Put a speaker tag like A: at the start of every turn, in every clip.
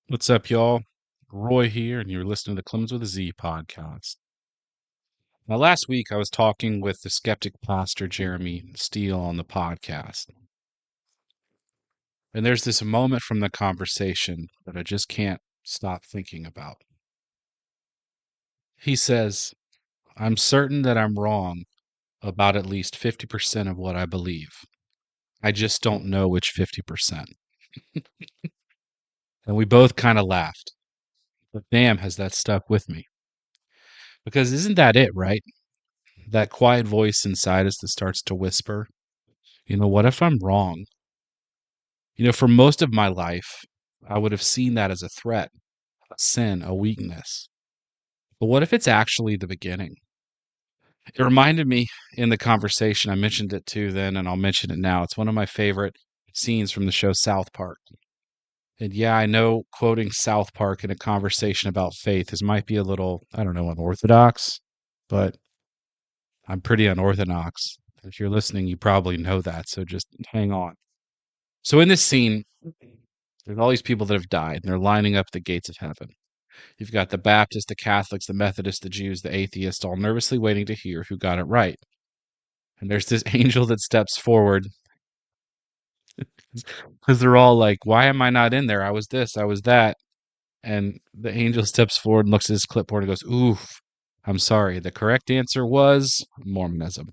A: What's up, y'all? Roy here, and you're listening to the Clemenz with a Z podcast. Now, last week I was talking with the skeptic pastor Jeremy Steele on the podcast, and there's this moment from the conversation that I just can't stop thinking about. He says, I'm certain that I'm wrong about at least 50% of what I believe. I just don't know which 50%. And we both kind of laughed. But damn, has that stuck with me. Because isn't that it, right? That quiet voice inside us that starts to whisper, what if I'm wrong? For most of my life, I would have seen that as a threat, a sin, a weakness. But what if it's actually the beginning? It reminded me in the conversation, I mentioned it too then, and I'll mention it now. It's one of my favorite scenes from the show South Park. And yeah, I know quoting South Park in a conversation about faith might be a little, I don't know, unorthodox, but I'm pretty unorthodox. If you're listening, you probably know that, so just hang on. So in this scene, there's all these people that have died, and they're lining up at the gates of heaven. You've got the Baptists, the Catholics, the Methodists, the Jews, the atheists, all nervously waiting to hear who got it right. And there's this angel that steps forward because they're all like, why am I not in there? I was this, I was that. And the angel steps forward and looks at his clipboard and goes, oof, I'm sorry. The correct answer was Mormonism.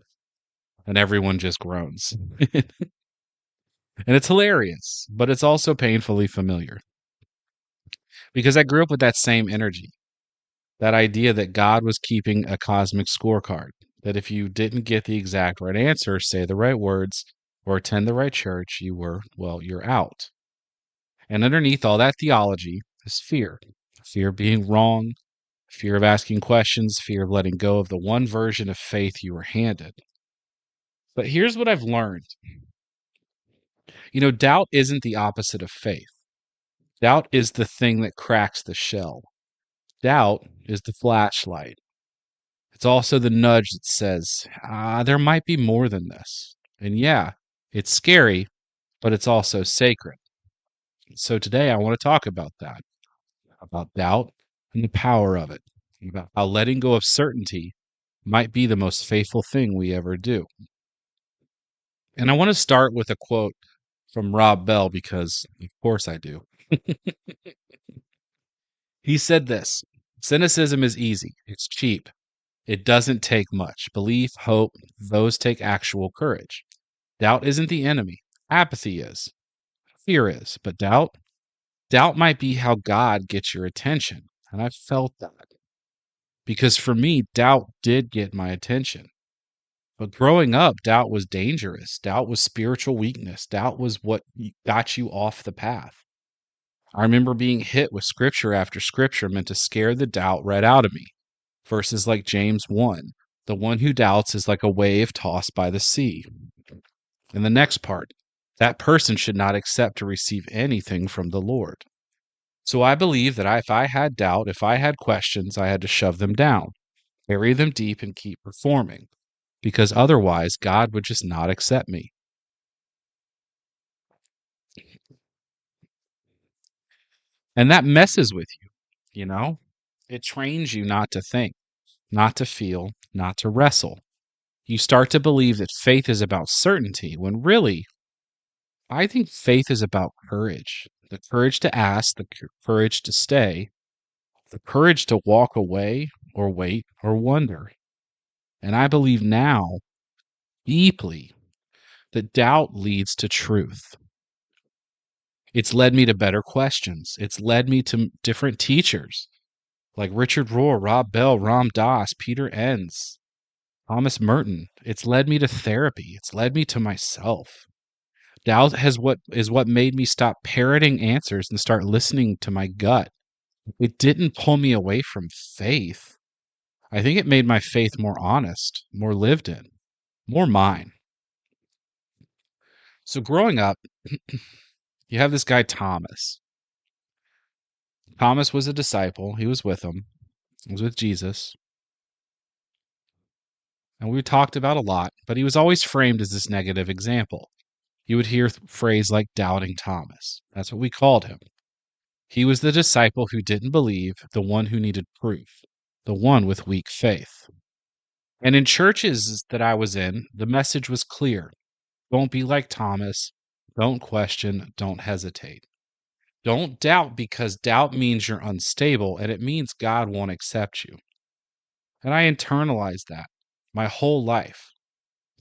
A: And everyone just groans. And it's hilarious, but it's also painfully familiar because I grew up with that same energy. That idea that God was keeping a cosmic scorecard, that if you didn't get the exact right answer, say the right words, or attend the right church, you're out. And underneath all that theology is fear of being wrong, fear of asking questions, fear of letting go of the one version of faith you were handed. But here's what I've learned. Doubt isn't the opposite of faith. Doubt is the thing that cracks the shell. Doubt is the flashlight. It's also the nudge that says, there might be more than this. And yeah, it's scary, but it's also sacred. So today I want to talk about that, about doubt and the power of it, about how letting go of certainty might be the most faithful thing we ever do. And I want to start with a quote from Rob Bell because, of course, I do. He said this: cynicism is easy, it's cheap. It doesn't take much. Belief, hope, those take actual courage. Doubt isn't the enemy. Apathy is. Fear is. But doubt might be how God gets your attention. And I've felt that. Because for me, doubt did get my attention. But growing up, doubt was dangerous. Doubt was spiritual weakness. Doubt was what got you off the path. I remember being hit with scripture after scripture meant to scare the doubt right out of me. Verses like James 1, the one who doubts is like a wave tossed by the sea. And the next part, that person should not accept to receive anything from the Lord. So I believe that if I had doubt, if I had questions, I had to shove them down, bury them deep, and keep performing, because otherwise God would just not accept me. And that messes with you. It trains you not to think, not to feel, not to wrestle. You start to believe that faith is about certainty, when really, I think faith is about courage. The courage to ask, the courage to stay, the courage to walk away or wait or wonder. And I believe now, deeply, that doubt leads to truth. It's led me to better questions. It's led me to different teachers like Richard Rohr, Rob Bell, Ram Dass, Peter Enns, Thomas Merton. It's led me to therapy. It's led me to myself. Doubt is what made me stop parroting answers and start listening to my gut. It didn't pull me away from faith. I think it made my faith more honest, more lived in, more mine. So growing up, you have this guy Thomas. Thomas was a disciple. He was with him. He was with Jesus. And we talked about a lot, but he was always framed as this negative example. You would hear phrase like doubting Thomas. That's what we called him. He was the disciple who didn't believe, the one who needed proof, the one with weak faith. And in churches that I was in, the message was clear. Don't be like Thomas. Don't question. Don't hesitate. Don't doubt, because doubt means you're unstable and it means God won't accept you. And I internalized that my whole life.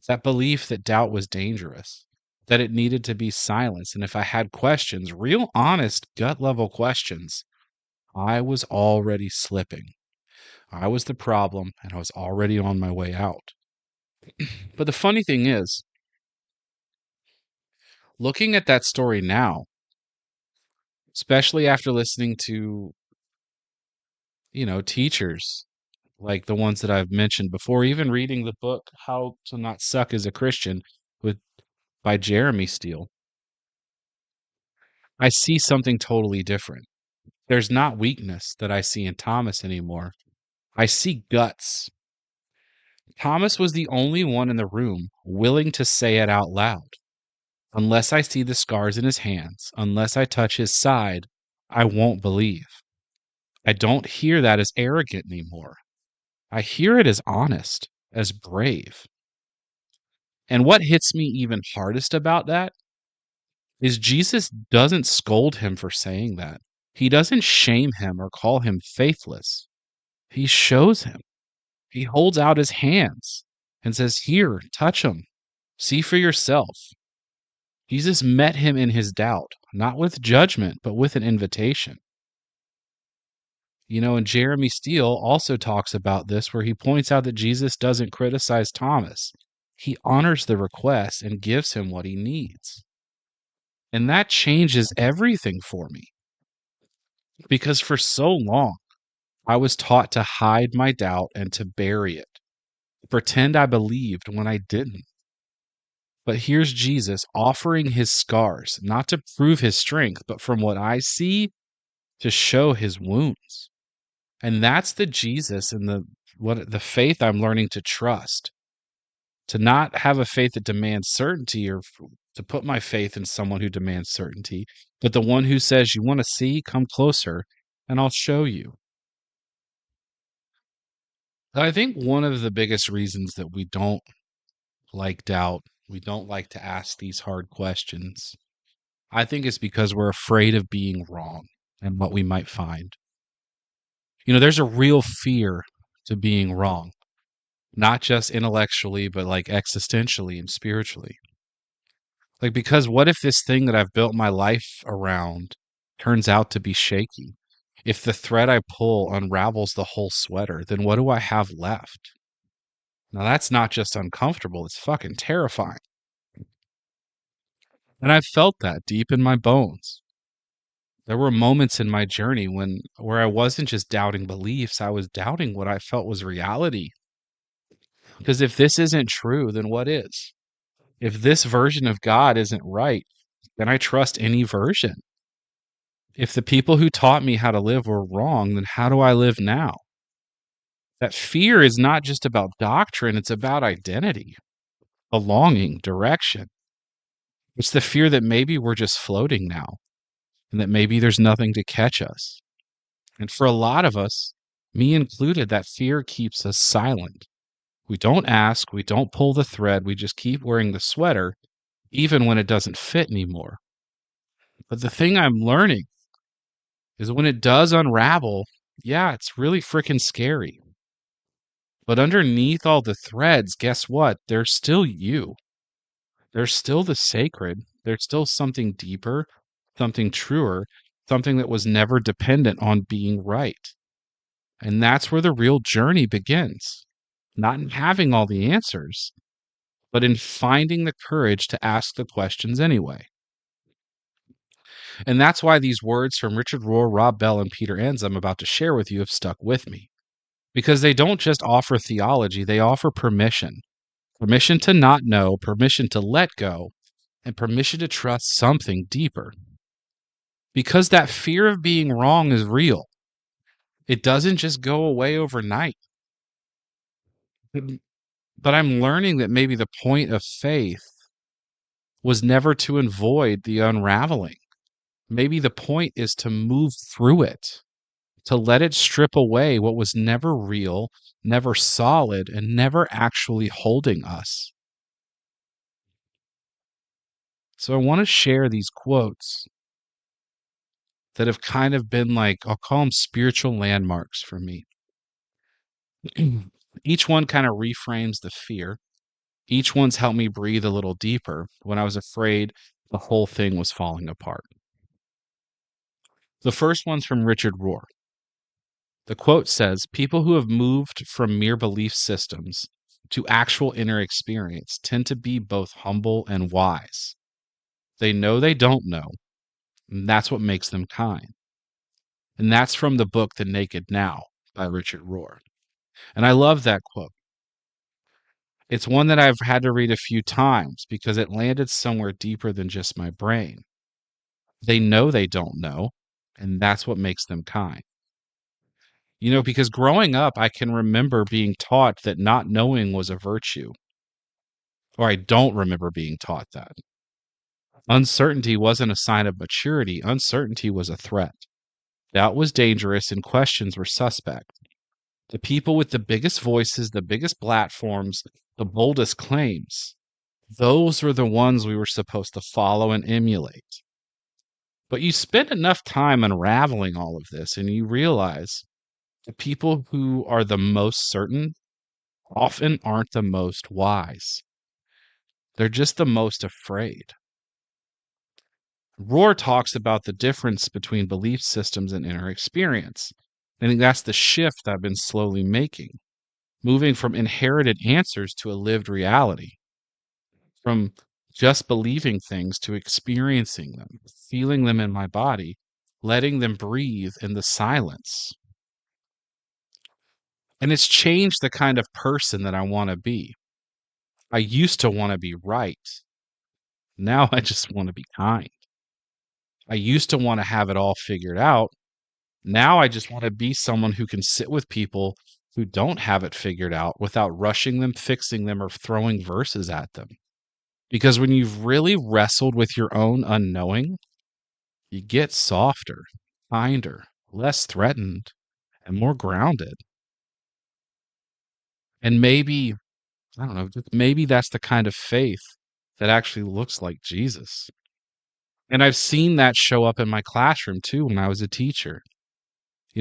A: That belief that doubt was dangerous, that it needed to be silenced. And if I had questions, real honest, gut level questions, I was already slipping. I was the problem and I was already on my way out. But the funny thing is, looking at that story now, especially after listening to, teachers like the ones that I've mentioned before, even reading the book How to Not Suck as a Christian with by Jeremy Steele, I see something totally different. There's not weakness that I see in Thomas anymore. I see guts. Thomas was the only one in the room willing to say it out loud. Unless I see the scars in his hands, unless I touch his side, I won't believe. I don't hear that as arrogant anymore. I hear it as honest, as brave. And what hits me even hardest about that is Jesus doesn't scold him for saying that. He doesn't shame him or call him faithless. He shows him. He holds out his hands and says, "Here, touch him. See for yourself." Jesus met him in his doubt, not with judgment, but with an invitation. And Jeremy Steele also talks about this, where he points out that Jesus doesn't criticize Thomas. He honors the request and gives him what he needs. And that changes everything for me. Because for so long, I was taught to hide my doubt and to bury it, pretend I believed when I didn't. But here's Jesus offering his scars, not to prove his strength, but from what I see, to show his wounds. And that's the Jesus and the faith I'm learning to trust. To not have a faith that demands certainty, or to put my faith in someone who demands certainty, but the one who says, "You want to see? Come closer, and I'll show you." I think one of the biggest reasons that we don't like doubt, we don't like to ask these hard questions, I think it's because we're afraid of being wrong and what we might find. There's a real fear to being wrong, not just intellectually, but like existentially and spiritually. Like, because what if this thing that I've built my life around turns out to be shaky? If the thread I pull unravels the whole sweater, then what do I have left? Now, that's not just uncomfortable, it's fucking terrifying. And I've felt that deep in my bones. There were moments in my journey where I wasn't just doubting beliefs, I was doubting what I felt was reality. Because if this isn't true, then what is? If this version of God isn't right, then I trust any version. If the people who taught me how to live were wrong, then how do I live now? That fear is not just about doctrine, it's about identity, belonging, direction. It's the fear that maybe we're just floating now, and that maybe there's nothing to catch us. And for a lot of us, me included, that fear keeps us silent. We don't ask, we don't pull the thread, we just keep wearing the sweater, even when it doesn't fit anymore. But the thing I'm learning is when it does unravel, yeah, it's really freaking scary. But underneath all the threads, guess what? There's still you. There's still the sacred. There's still something deeper, something truer, something that was never dependent on being right. And that's where the real journey begins. Not in having all the answers, but in finding the courage to ask the questions anyway. And that's why these words from Richard Rohr, Rob Bell, and Peter Enns I'm about to share with you have stuck with me. Because they don't just offer theology, they offer permission. Permission to not know, permission to let go, and permission to trust something deeper. Because that fear of being wrong is real. It doesn't just go away overnight. But I'm learning that maybe the point of faith was never to avoid the unraveling, Maybe the point is to move through it, to let it strip away what was never real, never solid, and never actually holding us. So I want to share these quotes that have kind of been like, I'll call them spiritual landmarks for me. Each one kind of reframes the fear. Each one's helped me breathe a little deeper when I was afraid the whole thing was falling apart. The first one's from Richard Rohr. The quote says, "People who have moved from mere belief systems to actual inner experience tend to be both humble and wise. They know they don't know, and that's what makes them kind." And that's from the book The Naked Now by Richard Rohr. And I love that quote. It's one that I've had to read a few times because it landed somewhere deeper than just my brain. They know they don't know, and that's what makes them kind. Because growing up, I can remember being taught that not knowing was a virtue, or I don't remember being taught that. Uncertainty wasn't a sign of maturity, uncertainty was a threat. Doubt was dangerous, and questions were suspect. The people with the biggest voices, the biggest platforms, the boldest claims, those were the ones we were supposed to follow and emulate. But you spend enough time unraveling all of this, and you realize the people who are the most certain often aren't the most wise. They're just the most afraid. Rohr talks about the difference between belief systems and inner experience. I think that's the shift I've been slowly making, moving from inherited answers to a lived reality, from just believing things to experiencing them, feeling them in my body, letting them breathe in the silence. And it's changed the kind of person that I want to be. I used to want to be right. Now I just want to be kind. I used to want to have it all figured out. Now I just want to be someone who can sit with people who don't have it figured out without rushing them, fixing them, or throwing verses at them. Because when you've really wrestled with your own unknowing, you get softer, kinder, less threatened, and more grounded. And maybe, I don't know, just maybe that's the kind of faith that actually looks like Jesus. And I've seen that show up in my classroom too when I was a teacher.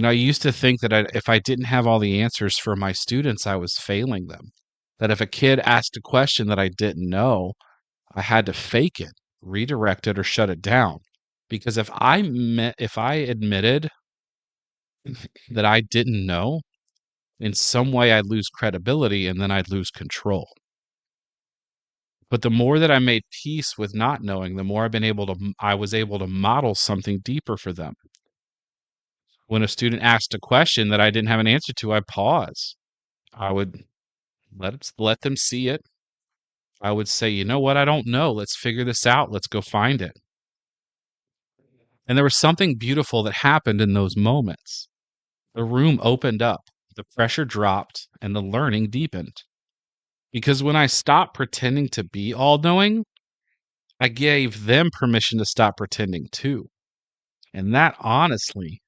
A: I used to think that if I didn't have all the answers for my students, I was failing them. That if a kid asked a question that I didn't know, I had to fake it, redirect it, or shut it down. Because if I admitted that I didn't know, in some way I'd lose credibility and then I'd lose control. But the more that I made peace with not knowing, the more I was able to model something deeper for them. When a student asked a question that I didn't have an answer to, I'd pause. I would let them see it. I would say, "You know what? I don't know. Let's figure this out. Let's go find it." And there was something beautiful that happened in those moments. The room opened up, the pressure dropped, and the learning deepened. Because when I stopped pretending to be all knowing, I gave them permission to stop pretending too. And that honestly,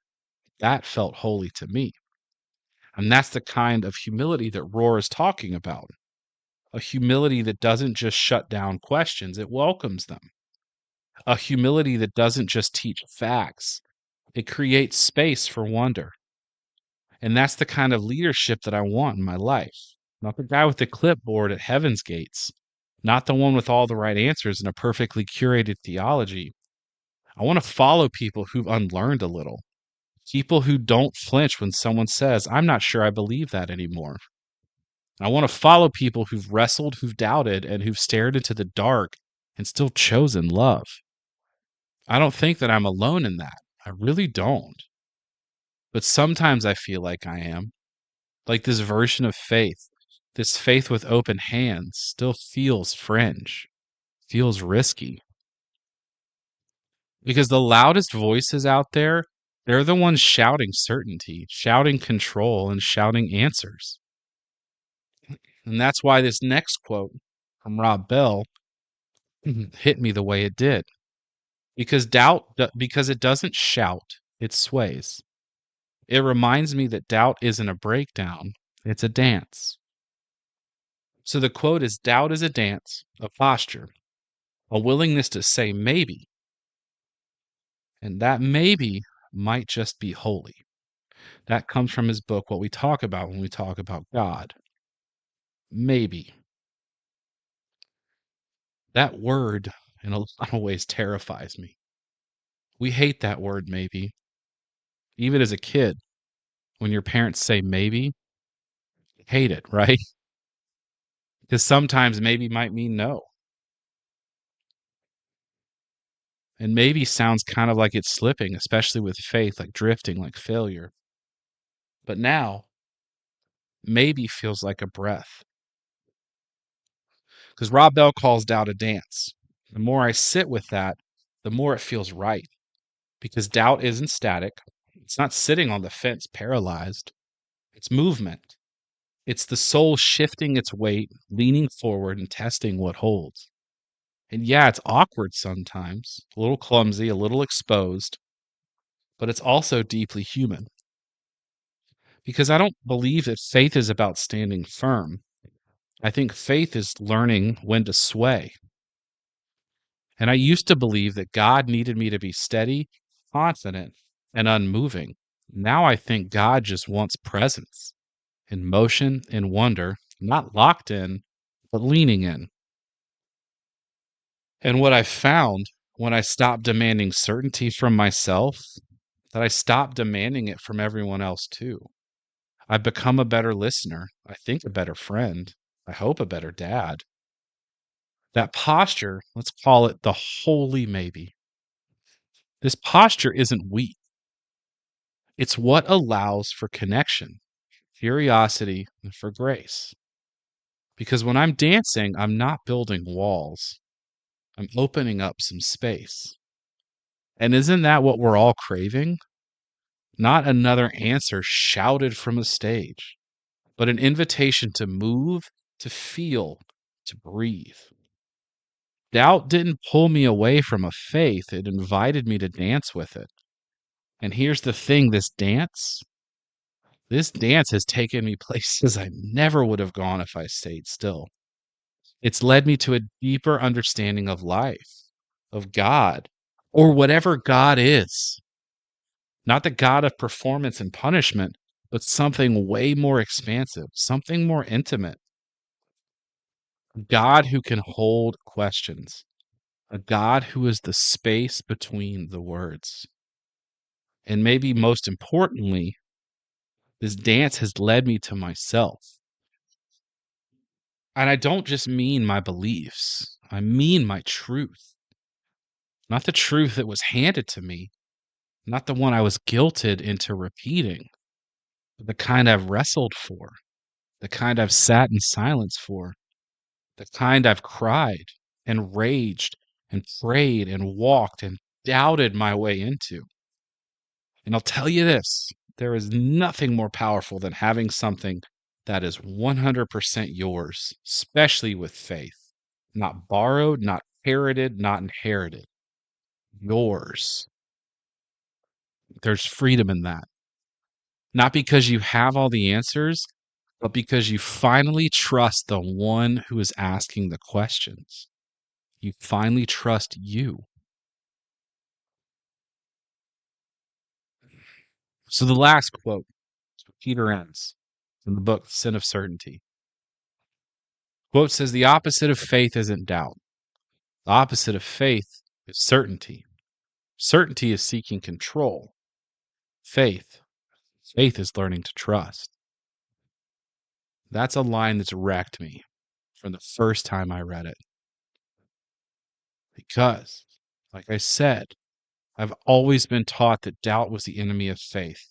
A: that felt holy to me. And that's the kind of humility that Rohr is talking about. A humility that doesn't just shut down questions, it welcomes them. A humility that doesn't just teach facts, it creates space for wonder. And that's the kind of leadership that I want in my life. Not the guy with the clipboard at heaven's gates, not the one with all the right answers and a perfectly curated theology. I want to follow people who've unlearned a little, people who don't flinch when someone says, "I'm not sure I believe that anymore." I want to follow people who've wrestled, who've doubted, and who've stared into the dark and still chosen love. I don't think that I'm alone in that. I really don't. But sometimes I feel like I am. Like this version of faith, this faith with open hands, still feels fringe, feels risky. Because the loudest voices out there, they're the ones shouting certainty, shouting control, and shouting answers. And that's why this next quote from Rob Bell hit me the way it did. Because it doesn't shout, it sways. It reminds me that doubt isn't a breakdown, it's a dance. So the quote is: doubt is a dance, a posture, a willingness to say maybe, and that maybe might just be holy. That comes from his book, What We Talk About When We Talk About God. Maybe. That word, in a lot of ways, terrifies me. We hate that word, maybe. Even as a kid, when your parents say maybe, you hate it, right? Because sometimes maybe might mean no. And maybe sounds kind of like it's slipping, especially with faith, like drifting, like failure. But now, maybe feels like a breath. Because Rob Bell calls doubt a dance. The more I sit with that, the more it feels right. Because doubt isn't static. It's not sitting on the fence paralyzed. It's movement. It's the soul shifting its weight, leaning forward and testing what holds. And yeah, it's awkward sometimes, a little clumsy, a little exposed, but it's also deeply human. Because I don't believe that faith is about standing firm. I think faith is learning when to sway. And I used to believe that God needed me to be steady, confident, and unmoving. Now I think God just wants presence, in motion, in wonder, not locked in, but leaning in. And what I found when I stopped demanding certainty from myself, that I stopped demanding it from everyone else too. I've become a better listener. I think a better friend. I hope a better dad. That posture, let's call it the holy maybe. This posture isn't weak. It's what allows for connection, curiosity, and for grace. Because when I'm dancing, I'm not building walls. I'm opening up some space. And isn't that what we're all craving? Not another answer shouted from a stage, but an invitation to move, to feel, to breathe. Doubt didn't pull me away from a faith, it invited me to dance with it. And here's the thing, this dance has taken me places I never would have gone if I stayed still. It's led me to a deeper understanding of life, of God, or whatever God is. Not the God of performance and punishment, but something way more expansive, something more intimate. A God who can hold questions, a God who is the space between the words. And maybe most importantly, this dance has led me to myself. And I don't just mean my beliefs, I mean my truth. Not the truth that was handed to me, not the one I was guilted into repeating, but the kind I've wrestled for, the kind I've sat in silence for, the kind I've cried and raged and prayed and walked and doubted my way into. And I'll tell you this, there is nothing more powerful than having something that is 100% yours, especially with faith. Not borrowed, not parroted, not inherited. Yours. There's freedom in that. Not because you have all the answers, but because you finally trust the one who is asking the questions. You finally trust you. So the last quote, Peter Enns in the book Sin of Certainty. Quote says, the opposite of faith isn't doubt. The opposite of faith is certainty. Certainty is seeking control. Faith is learning to trust. That's a line that's wrecked me from the first time I read it. Because, like I said, I've always been taught that doubt was the enemy of faith.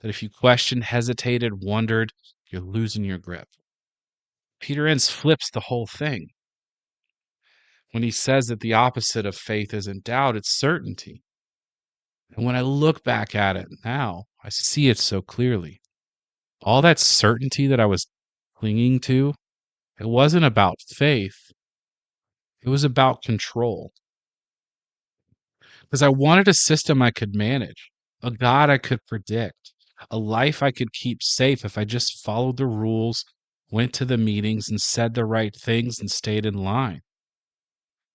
A: That if you questioned, hesitated, wondered, you're losing your grip. Peter Enns flips the whole thing when he says that the opposite of faith isn't doubt, it's certainty. And when I look back at it now, I see it so clearly. All that certainty that I was clinging to, it wasn't about faith, it was about control. because I wanted a system I could manage, a God I could predict, a life I could keep safe if I just followed the rules, went to the meetings, and said the right things and stayed in line.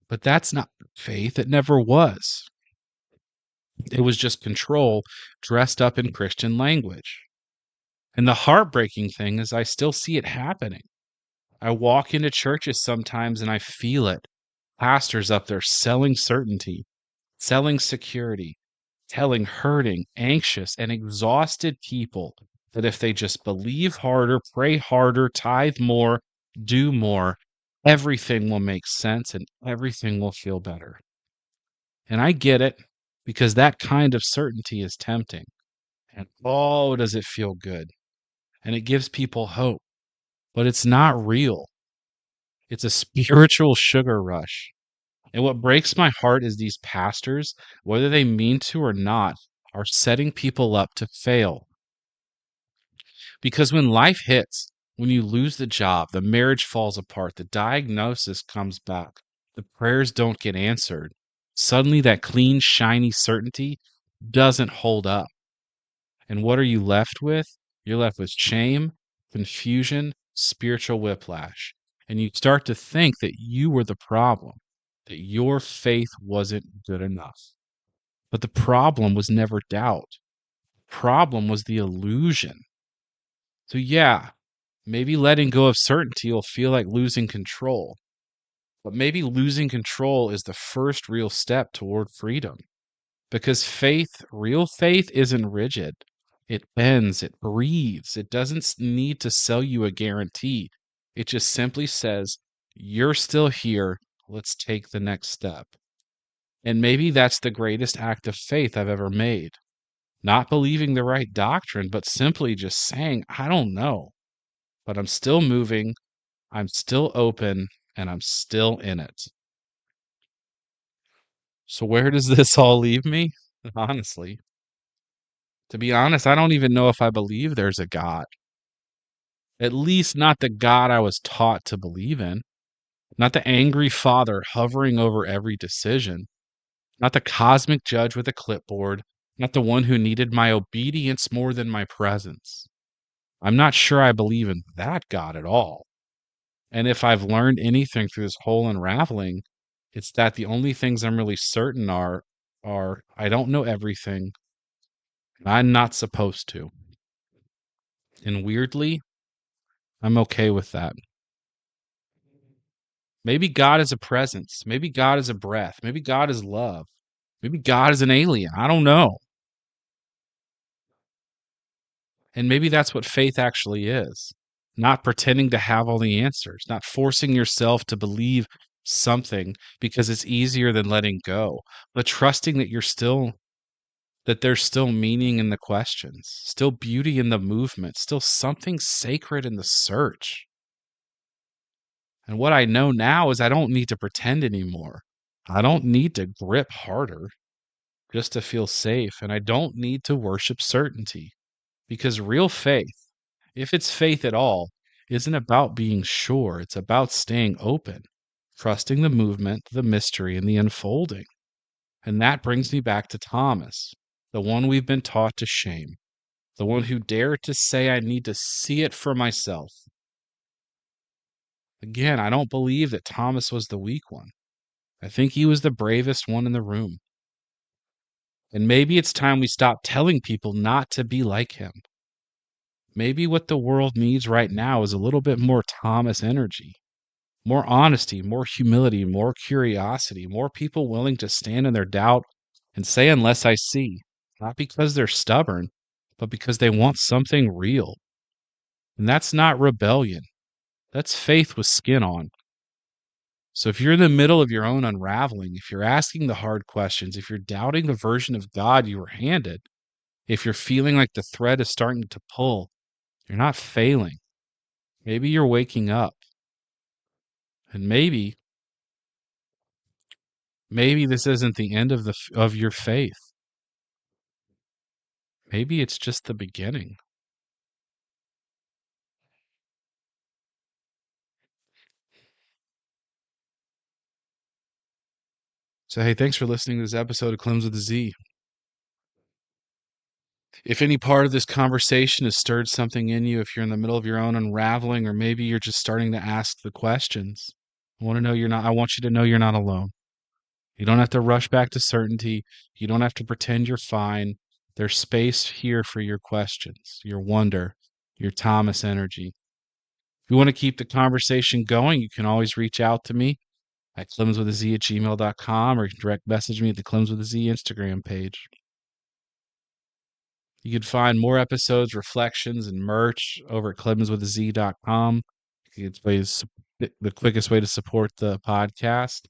A: But that's not faith. It never was. It was just control dressed up in Christian language. And the heartbreaking thing is, I still see it happening. I walk into churches sometimes and I feel it. Pastors up there selling certainty, selling security, telling hurting, anxious, and exhausted people that if they just believe harder, pray harder, tithe more, do more, everything will make sense and everything will feel better. And I get it, because that kind of certainty is tempting. And oh, does it feel good? And it gives people hope, but it's not real. It's a spiritual sugar rush. And what breaks my heart is these pastors, whether they mean to or not, are setting people up to fail. Because when life hits, when you lose the job, the marriage falls apart, the diagnosis comes back, the prayers don't get answered, suddenly that clean, shiny certainty doesn't hold up. And what are you left with? You're left with shame, confusion, spiritual whiplash. And you start to think that you were the problem, that your faith wasn't good enough. But the problem was never doubt. The problem was the illusion. So, yeah, maybe letting go of certainty will feel like losing control. But maybe losing control is the first real step toward freedom. Because faith, real faith, isn't rigid. It bends, it breathes. It doesn't need to sell you a guarantee. It just simply says, you're still here. Let's take the next step. And maybe that's the greatest act of faith I've ever made. Not believing the right doctrine, but simply just saying, I don't know, but I'm still moving, I'm still open, and I'm still in it. So, where does this all leave me? Honestly, to be honest, I don't even know if I believe there's a God. At least not the God I was taught to believe in. Not the angry father hovering over every decision. Not the cosmic judge with a clipboard. Not the one who needed my obedience more than my presence. I'm not sure I believe in that God at all. And if I've learned anything through this whole unraveling, it's that the only things I'm really certain are I don't know everything. And I'm not supposed to. And weirdly, I'm okay with that. Maybe God is a presence. Maybe God is a breath. Maybe God is love. Maybe God is an alien. I don't know. And maybe that's what faith actually is. Not pretending to have all the answers, not forcing yourself to believe something because it's easier than letting go, but trusting that there's still meaning in the questions, still beauty in the movement, still something sacred in the search. And what I know now is I don't need to pretend anymore. I don't need to grip harder just to feel safe. And I don't need to worship certainty, because real faith, if it's faith at all, isn't about being sure. It's about staying open, trusting the movement, the mystery, and the unfolding. And that brings me back to Thomas, the one we've been taught to shame, the one who dared to say, I need to see it for myself. Again, I don't believe that Thomas was the weak one. I think he was the bravest one in the room. And maybe it's time we stop telling people not to be like him. Maybe what the world needs right now is a little bit more Thomas energy, more honesty, more humility, more curiosity, more people willing to stand in their doubt and say, unless I see, not because they're stubborn, but because they want something real. And that's not rebellion, that's faith with skin on. So if you're in the middle of your own unraveling, if you're asking the hard questions, if you're doubting the version of God you were handed, if you're feeling like the thread is starting to pull, you're not failing. Maybe you're waking up. And maybe this isn't the end of of your faith. Maybe it's just the beginning. So, hey, thanks for listening to this episode of Clemenz with a Z. If any part of this conversation has stirred something in you, if you're in the middle of your own unraveling, or maybe you're just starting to ask the questions, I want you to know you're not alone. You don't have to rush back to certainty. You don't have to pretend you're fine. There's space here for your questions, your wonder, your Thomas energy. If you want to keep the conversation going, you can always reach out to me at clemenswithaz@gmail.com, or you can direct message me at the Clemenz with a Z Instagram page. You can find more episodes, reflections, and merch over at clemenswithaz.com. It's the quickest way to support the podcast.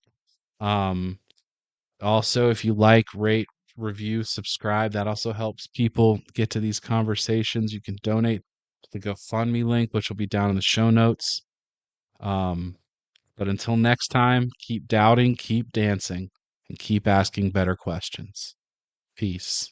A: Um, Also, if you like, rate, review, subscribe, that also helps people get to these conversations. You can donate to the GoFundMe link, which will be down in the show notes. But until next time, keep doubting, keep dancing, and keep asking better questions. Peace.